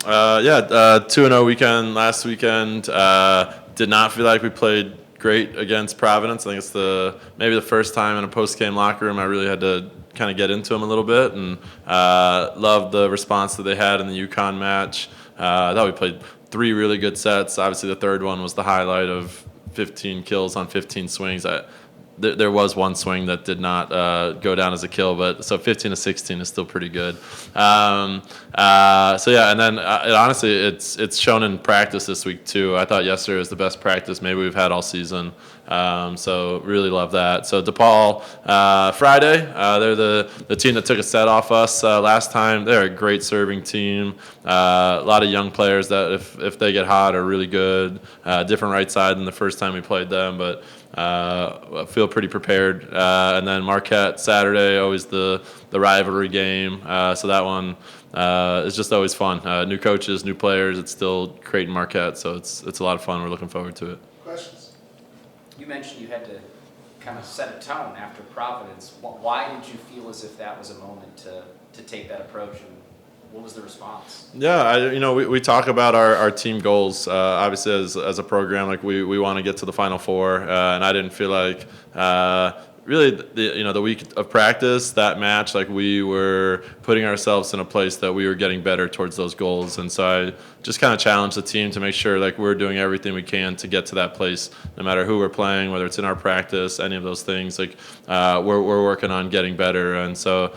2-0 weekend last weekend. Did not feel like we played great against Providence. I think it's maybe the first time in a post-game locker room I really had to kind of get into them a little bit, and loved the response that they had in the UConn match. I thought we played 3 really good sets. Obviously, the third one was the highlight of 15 kills on 15 swings. There was one swing that did not go down as a kill, but so 15 to 16 is still pretty good. And then honestly, it's shown in practice this week too. I thought yesterday was the best practice maybe we've had all season. So really love that. So DePaul Friday, they're the team that took a set off us last time. They're a great serving team. A lot of young players that if they get hot are really good. Different right side than the first time we played them, but I feel pretty prepared. And then Marquette Saturday, always the rivalry game. So that one is just always fun. New coaches, new players. It's still Creighton Marquette, so it's a lot of fun. We're looking forward to it. Questions? You mentioned you had to kind of set a tone after Providence. Why did you feel as if that was a moment to take that approach, and what was the response? Yeah, we talk about our team goals. Obviously, as a program, like we want to get to the Final Four, and I didn't feel like really the week of practice, that match, like we were putting ourselves in a place that we were getting better towards those goals, and so I just kind of challenged the team to make sure like we're doing everything we can to get to that place, no matter who we're playing, whether it's in our practice, any of those things. Like we're working on getting better, and so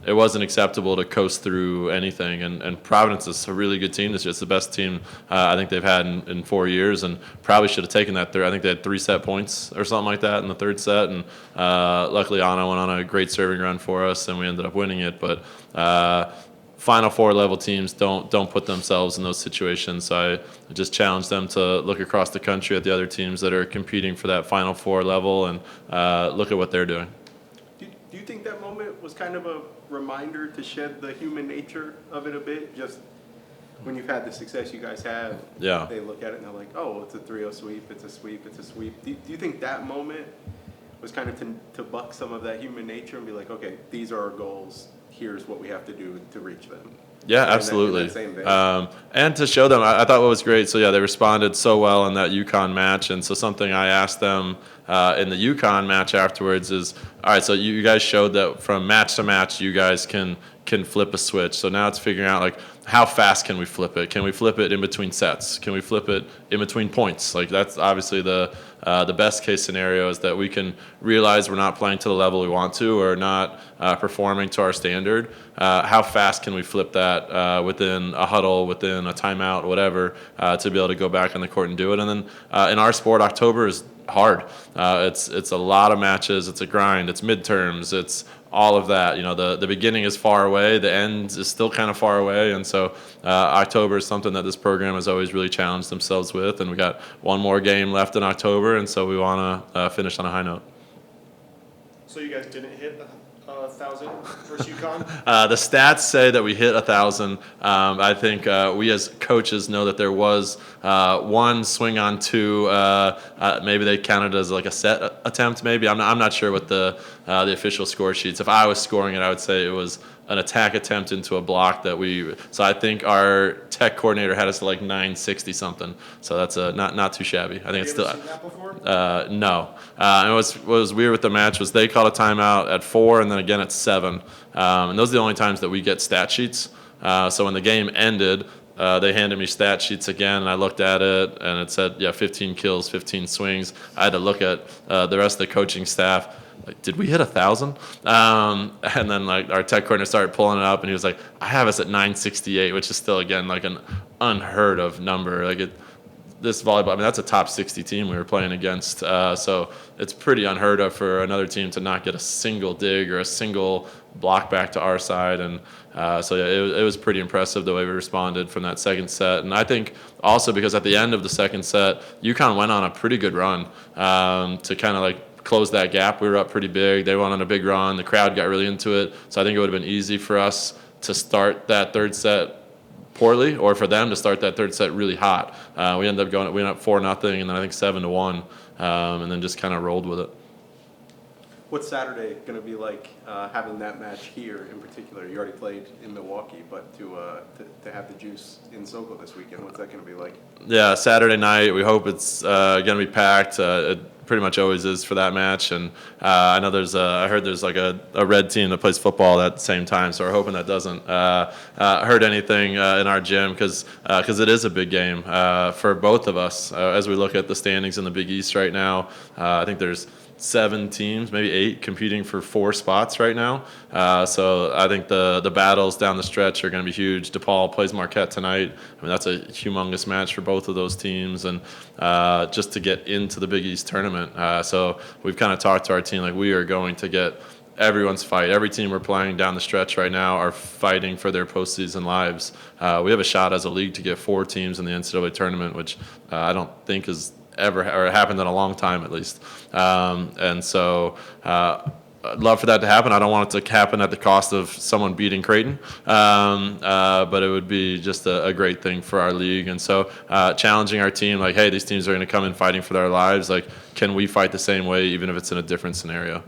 it wasn't acceptable to coast through anything. And Providence is a really good team this year. It's the best team I think they've had in 4 years, and probably should have taken that third. I think they had 3 set points or something like that in the third set, and luckily Anna went on a great serving run for us, and we ended up winning it. But Final Four level teams don't put themselves in those situations. So I just challenge them to look across the country at the other teams that are competing for that Final Four level and look at what they're doing. Do you think that moment was kind of a reminder to shed the human nature of it a bit? Just when you've had the success you guys have, yeah, they look at it and they're like, oh, it's a 3-0 sweep, it's a sweep, it's a sweep. Do you think that moment was kind of to buck some of that human nature and be like, okay, these are our goals, here's what we have to do to reach them? Yeah, absolutely. And to show them, I thought what was great. So yeah, they responded so well in that UConn match, and so something I asked them in the UConn match afterwards is, all right, so you guys showed that from match to match, you guys can flip a switch. So now it's figuring out like how fast can we flip it? Can we flip it in between sets? Can we flip it in between points? Like that's obviously the best case scenario is that we can realize we're not playing to the level we want to or not performing to our standard. How fast can we flip that within a huddle, within a timeout, whatever, to be able to go back on the court and do it? And then in our sport, October is hard. It's a lot of matches. It's a grind. It's midterms. It's all of that. The beginning is far away. The end is still kind of far away. And so October is something that this program has always really challenged themselves with. And we got one more game left in October, and so we want to finish on a high note. So you guys didn't hit 1,000 versus UConn? The stats say that we hit 1,000. I think we as coaches know that there was one swing on 2. Maybe they counted as like a set attempt. Maybe I'm not sure what the official score sheets. If I was scoring it, I would say it was an attack attempt into a block that we. So I think our tech coordinator had us to like 960 something. So that's not too shabby. I think it's still. Seen that before? No. And what was weird with the match was they called a timeout at 4 and then again at 7. And those are the only times that we get stat sheets. So when the game ended, they handed me stat sheets again, and I looked at it, and it said, 15 kills, 15 swings. I had to look at the rest of the coaching staff. Like, did we hit 1,000? And then like our tech coordinator started pulling it up, and he was like, I have us at 968, which is still again like an unheard of number. Like this volleyball, I mean, that's a top 60 team we were playing against. So it's pretty unheard of for another team to not get a single dig or a single block back to our side. And it was pretty impressive the way we responded from that second set. And I think also because at the end of the second set, UConn went on a pretty good run to kind of like close that gap. We were up pretty big. They went on a big run. The crowd got really into it. So I think it would have been easy for us to start that third set poorly, or for them to start that third set really hot. We ended up we went up 4-0, and then I think 7-1, and then just kind of rolled with it. What's Saturday going to be like having that match here in particular? You already played in Milwaukee, but to have the juice in Sokol this weekend, what's that going to be like? Yeah, Saturday night. We hope it's going to be packed. It pretty much always is for that match. And I know I heard there's like a red team that plays football at the same time. So we're hoping that doesn't hurt anything in our gym because it is a big game for both of us. As we look at the standings in the Big East right now, I think there's 7 teams, maybe 8, competing for 4 spots right now. So I think the battles down the stretch are going to be huge. DePaul plays Marquette tonight. I mean, that's a humongous match for both of those teams, and just to get into the Big East tournament. So we've kind of talked to our team like we are going to get everyone's fight. Every team we're playing down the stretch right now are fighting for their postseason lives. We have a shot as a league to get 4 teams in the NCAA tournament, which I don't think is ever or happened in a long time at least. And so I'd love for that to happen. I don't want it to happen at the cost of someone beating Creighton, but it would be just a great thing for our league. And so challenging our team, like, hey, these teams are going to come in fighting for their lives. Like, can we fight the same way even if it's in a different scenario?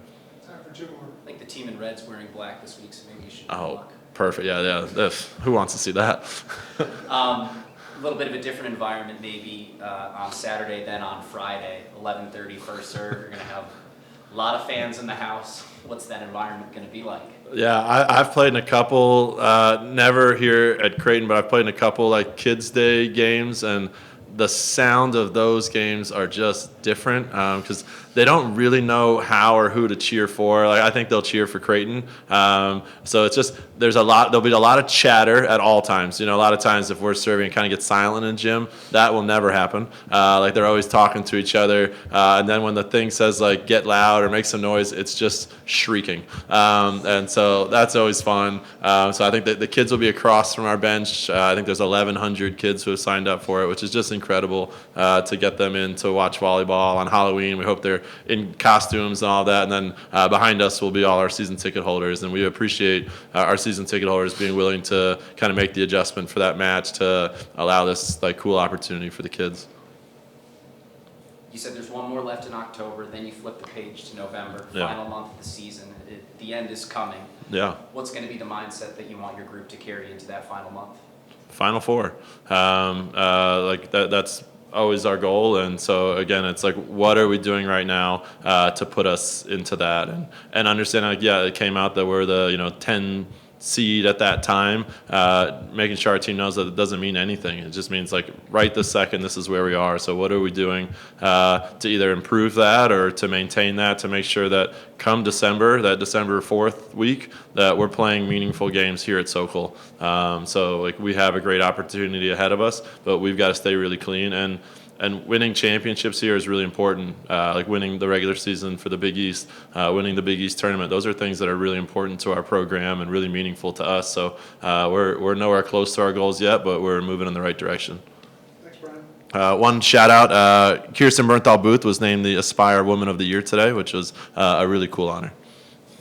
I think the team in red's wearing black this week, so maybe you should. Oh, perfect. Yeah. Who wants to see that? A little bit of a different environment maybe on Saturday than on Friday, 11:30 first serve. You're going to have a lot of fans in the house. What's that environment going to be like? Yeah, I've played in a couple, never here at Creighton, but I've played in a couple like Kids Day games, and the sound of those games are just different because they don't really know how or who to cheer for. Like, I think they'll cheer for Creighton. So it's just there'll be a lot of chatter at all times. You know, a lot of times if we're serving and kind of get silent in gym, that will never happen. Like, they're always talking to each other, and then when the thing says like get loud or make some noise, it's just shrieking. And so that's always fun. So I think that the kids will be across from our bench. I think there's 1,100 kids who have signed up for it, which is just incredible to get them in to watch volleyball on Halloween. We hope they're in costumes and all that. And then behind us will be all our season ticket holders. And we appreciate our season ticket holders being willing to kind of make the adjustment for that match to allow this like cool opportunity for the kids. You said there's one more left in October, then you flip the page to November, Yeah. final month of the season. The end is coming. Yeah. What's going to be the mindset that you want your group to carry into that final month? Final 4. Like that's always our goal. And so again, it's like, what are we doing right now to put us into that? And understanding, like, yeah, it came out that we're the 10 seed at that time, making sure our team knows that it doesn't mean anything. It just means like right this second, this is where we are. So what are we doing to either improve that or to maintain that, to make sure that come December, that December 4th week, that we're playing meaningful games here at Sokol. So like we have a great opportunity ahead of us, but we've got to stay really clean. And winning championships here is really important, like winning the regular season for the Big East, winning the Big East tournament. Those are things that are really important to our program and really meaningful to us. So we're nowhere close to our goals yet, but we're moving in the right direction. Thanks, Brian. One shout out, Kirsten Bernthal Booth was named the Aspire Woman of the Year today, which was a really cool honor.